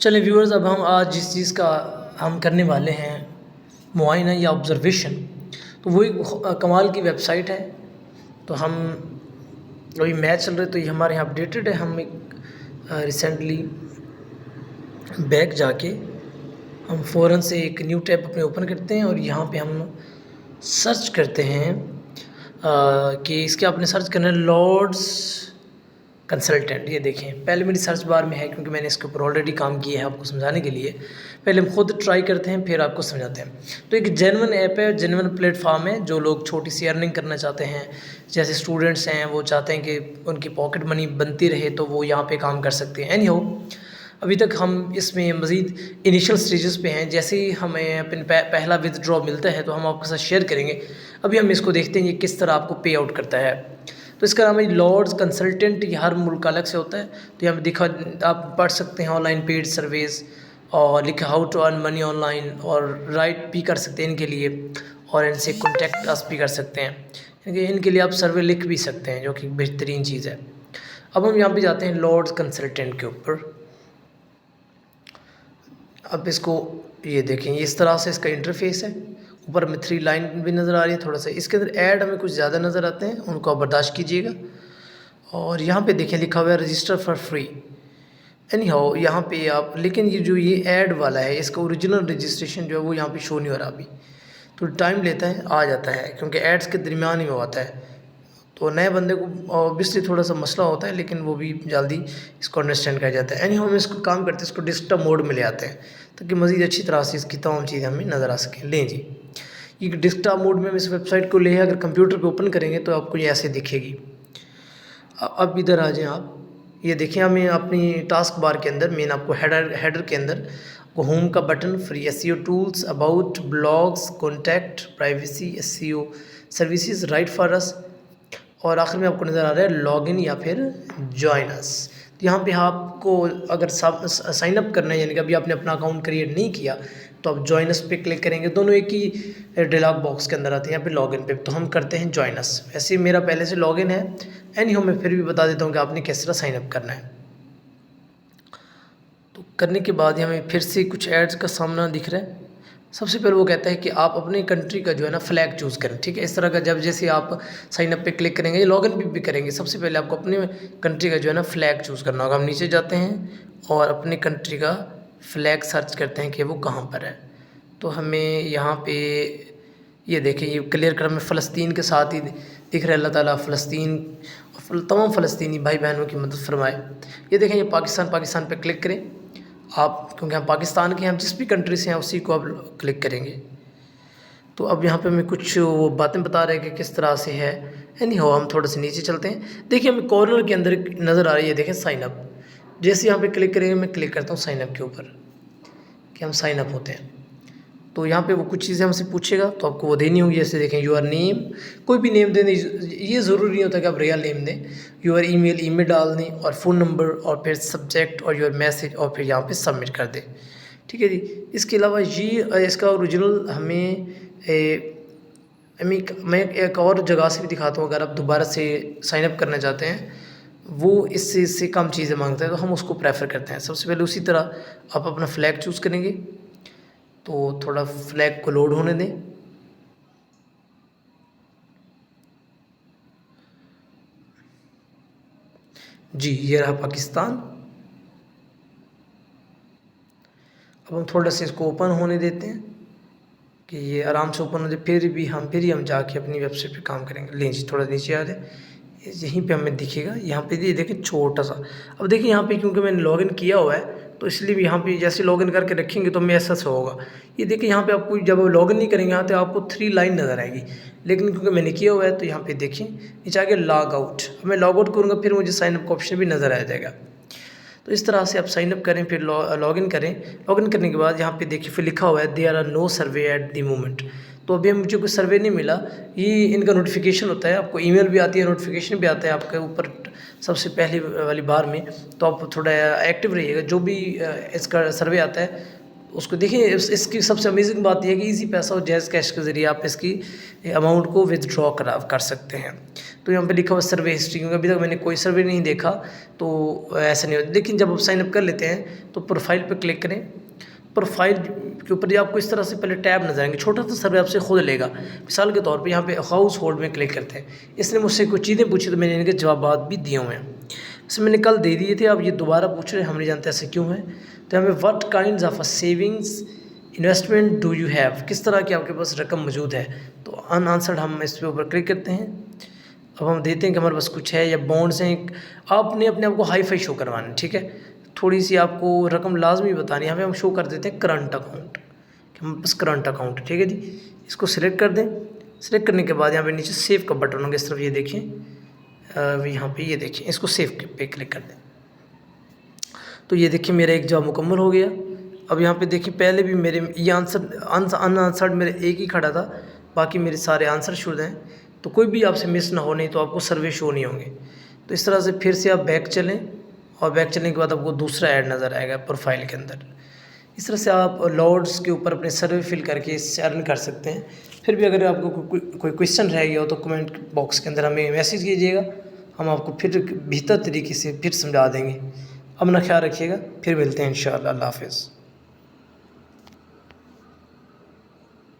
चलिए व्यूअर्स, अब हम आज जिस चीज़ का हम करने वाले हैं मुआयना या ऑब्ज़र्वेशन, तो वो एक कमाल की वेबसाइट है। तो हम अभी मैच चल रहे, तो ये हमारे यहाँ अपडेटेड है। हम एक रिसेंटली बैक जाके हम फ़ौरन से एक न्यू टैब अपने ओपन करते हैं और यहाँ पे हम सर्च करते हैं कि इसके आपने सर्च करना है लॉर्ड्स कंसल्टेंट। ये देखें, पहले मेरी सर्च बार में है क्योंकि मैंने इसके ऊपर ऑलरेडी काम किया है आपको समझाने के लिए। पहले हम खुद ट्राई करते हैं फिर आपको समझाते हैं। तो एक जेन्युइन ऐप है, जेन्युइन प्लेटफॉर्म है। जो लोग छोटी सी अर्निंग करना चाहते हैं, जैसे स्टूडेंट्स हैं, वो चाहते हैं कि उनकी पॉकेट मनी बनती रहे, तो वो यहाँ पे काम कर सकते हैं। एनीहाउ, अभी तक हम इसमें मज़ीद इनिशियल स्टेजेस पे हैं। जैसे ही हमें अपने पहला विदड्रॉ मिलता है तो हम आपके साथ शेयर करेंगे। अभी हम इसको देखते हैं ये किस तरह आपको पे आउट करता है। तो इसका नाम है लॉर्ड्स कंसल्टेंट। ये हर मुल्क का अलग से होता है। तो यहाँ पे दिखा, आप पढ़ सकते हैं ऑनलाइन पेड सर्विस, और लिखा how to earn money online, और राइट भी कर सकते हैं इनके लिए, और इनसे कॉन्टेक्ट अस भी कर सकते हैं। इनके लिए आप सर्वे लिख भी सकते हैं, जो कि बेहतरीन चीज़ है। अब हम यहाँ पे जाते हैं लॉर्ड्स कंसल्टेंट के ऊपर। अब इसको ये देखें, इस तरह से इसका इंटरफेस है। ऊपर में 3 लाइन भी नज़र आ रही है। थोड़ा सा इसके अंदर ऐड हमें कुछ ज़्यादा नज़र आते हैं, उनको आप बर्दाश्त कीजिएगा। और यहाँ पे देखें लिखा हुआ है register for free. Any how, यहाँ पे आप, लेकिन ये जो ये ऐड वाला है, इसका ओरिजिनल रजिस्ट्रेशन जो है वो यहाँ पे शो नहीं हो रहा अभी। तो टाइम लेता है, आ जाता है, क्योंकि एड्स के दरमियान ही वो आता है। तो नए बंदे को ऑब्वियसली थोड़ा सा मसला होता है, लेकिन वो भी जल्दी इसको अंडरस्टैंड कर जाता है। एनी हम इसको काम करते हैं, इसको डिस्कटॉप मोड में ले आते हैं ताकि मज़ीद अच्छी तरह से इसकी तमाम चीज़ें हमें नज़र आ सकें। लें जी, ये डिस्कटॉप मोड में हम इस वेबसाइट को ले, अगर कंप्यूटर पे ओपन करेंगे तो आपको ये ऐसे दिखेगी। अब इधर आ जाएं आप। ये देखिए, हमें अपनी टास्क बार के अंदर मेन आपको हेडर के अंदर होम का button, free SEO tools, about, blogs, contact, privacy, SEO services, right for us, और आखिर में आपको नज़र आ रहा है लॉगिन या फिर जॉइन अस। तो यहाँ पे आपको अगर साइन अप करना है, यानी कि अभी आपने अपना अकाउंट क्रिएट नहीं किया, तो आप जॉइन अस पे क्लिक करेंगे। दोनों एक ही डायलॉग बॉक्स के अंदर आते हैं। यहाँ पे लॉगिन पे तो हम करते हैं जॉइन अस। वैसे मेरा पहले से लॉगिन है। एनीहाउ, मैं फिर भी बता देता हूँ कि आपने किस तरह साइन अप करना है। तो करने के बाद हमें फिर से कुछ एड्स का सामना दिख रहा है। सबसे पहले वो कहता है कि आप अपनी कंट्री का जो है ना फ्लैग चूज़ करें। ठीक है, इस तरह का जब जैसे आप साइन अप पे क्लिक करेंगे, लॉगिन भी करेंगे, सबसे पहले आपको अपनी कंट्री का जो है ना फ्लैग चूज़ करना होगा। हम नीचे जाते हैं और अपनी कंट्री का फ्लैग सर्च करते हैं कि वो कहाँ पर है। तो हमें यहाँ पे ये देखें, ये क्लियर कर हमें फ़लस्तीन के साथ ही दिख रहा है। अल्लाह ताला फ़लस्तीन और तमाम फ़लस्तीनी भाई बहनों की मदद फरमाए। ये देखें, ये पाकिस्तान पे क्लिक करें आप, क्योंकि हम पाकिस्तान के हैं, हम जिस भी कंट्री से हैं उसी को आप क्लिक करेंगे। तो अब यहाँ पे हमें कुछ वो बातें बता रहे हैं कि किस तरह से है। एनीहाउ, हम थोड़ा सा नीचे चलते हैं। देखिए, हमें कॉर्नर के अंदर नज़र आ रही है, देखें साइन अप। जैसे यहाँ पे क्लिक करेंगे, मैं क्लिक करता हूँ साइन अप के ऊपर कि हम साइन अप होते हैं। तो यहाँ पे वो कुछ चीज़ें हमसे पूछेगा, तो आपको वो देनी होगी। जैसे देखें, यूर नेम, कोई भी नेम दें, ये ज़रूरी नहीं होता कि आप रियल नेम दें। यूर ईमेल डाल दें, और फ़ोन नंबर, और फिर सब्जेक्ट और यूर मैसेज, और फिर यहाँ पे सबमिट कर दें। ठीक है जी। इसके अलावा ये इसका ओरिजिनल मैं एक और जगह से भी दिखाता हूँ। अगर आप दोबारा से साइन अप करना चाहते हैं, वो इससे कम चीज़ें मांगता है, तो हम उसको प्रेफर करते हैं। सबसे पहले उसी तरह आप अपना फ्लैग चूज़ करेंगे। तो थोड़ा फ्लैग को लोड होने दें। जी, ये रहा पाकिस्तान। अब हम थोड़ा सा इसको ओपन होने देते हैं कि ये आराम से ओपन हो जाए, फिर ही हम जाके अपनी वेबसाइट पे काम करेंगे। लें जी, थोड़ा नीचे आ जाए, यहीं पे हमें दिखेगा। यहाँ पे ये देखें छोटा सा। अब देखिए यहाँ पे, क्योंकि मैंने लॉगिन किया हुआ है, तो इसलिए भी यहाँ पे जैसे लॉगिन करके रखेंगे तो हमें ऐसा से होगा। ये देखिए, यहाँ पे आपको जब लॉगिन नहीं करेंगे यहाँ तो आपको 3 लाइन नज़र आएगी, लेकिन क्योंकि मैंने किया हुआ है तो यहाँ पे देखिए नीचे आगे लॉग आउट। मैं लॉग आउट करूँगा, फिर मुझे साइन अप का ऑप्शन भी नज़र आ जाएगा। तो इस तरह से आप साइन अप करें, फिर लॉगिन करें। लॉगिन करने के बाद यहाँ पे देखिए फिर लिखा हुआ है there are no survey at the moment. तो अभी मुझे कोई सर्वे नहीं मिला। ये इनका नोटिफिकेशन होता है, आपको ईमेल भी आती है, नोटिफिकेशन भी आता है आपके ऊपर सबसे पहली वाली बार में। तो आप थोड़ा एक्टिव रहिएगा, जो भी इसका सर्वे आता है उसको देखिए। इसकी सबसे अमेजिंग बात यह है कि इजी पैसा और जैज़ कैश के ज़रिए आप इसकी अमाउंट को विदड्रॉ कर सकते हैं। तो यहाँ पे लिखा हुआ सर्वे हिस्ट्री, क्योंकि अभी तक मैंने कोई सर्वे नहीं देखा तो ऐसा नहीं होता। लेकिन जब आप साइन अप कर लेते हैं तो प्रोफाइल पे क्लिक करें। प्रोफाइल के ऊपर जो आपको इस तरह से पहले टैब नजर आएंगे, छोटा सा सर्वे आपसे खुद लेगा। मिसाल के तौर पे यहाँ पे हाउस होल्ड में क्लिक करते हैं। इसने मुझसे कुछ चीज़ें पूछी तो मैंने इनके जवाब भी दिए हुए हैं। इसमें मैंने कल दे दिए थे, अब ये दोबारा पूछ रहे हैं, हम नहीं जानते ऐसे क्यों है। तो हमें what kinds of a savings investment do you have, किस तरह की आपके पास रकम मौजूद है। तो अनआंसर्ड हम इस पे ऊपर क्लिक करते हैं। अब हम देते हैं कि हमारे पास कुछ है या बॉन्ड्स हैं। आपने अपने आप को हाई फाई शो करवाना है, ठीक है। थोड़ी सी आपको रकम लाजमी बतानी है। हमें हम शो कर देते हैं करंट अकाउंट, कि हमारे पास करंट अकाउंट, ठीक है जी। इसको सिलेक्ट कर दें। सिलेक्ट करने के बाद यहाँ पे नीचे सेव का बटन होगा इस तरफ, ये देखिए यहाँ पे, ये देखिए, इसको सेव पे क्लिक कर दें। तो ये देखिए मेरा एक जवाब मुकम्मल हो गया। अब यहाँ पे देखिए पहले भी मेरे ये अनआंसर्ड मेरे एक ही खड़ा था, बाकी मेरे सारे आंसर शुरू हैं। तो कोई भी आपसे मिस ना हो, नहीं तो आपको सर्वे शो नहीं होंगे। तो इस तरह से फिर से आप बैक चलें और बैक चलने के बाद आपको दूसरा ऐड नज़र आएगा प्रोफाइल के अंदर। इस तरह से आप लॉर्ड्स के ऊपर अपने सर्वे फिल करके इससे अर्न कर सकते हैं। फिर भी अगर आपको कोई क्वेश्चन रह गया हो तो कमेंट बॉक्स के अंदर हमें मैसेज कीजिएगा, हम आपको फिर बेहतर तरीके से फिर समझा देंगे। अपना ख्याल रखिएगा, फिर मिलते हैं इंशाअल्लाह। अल्लाह हाफ़िज़।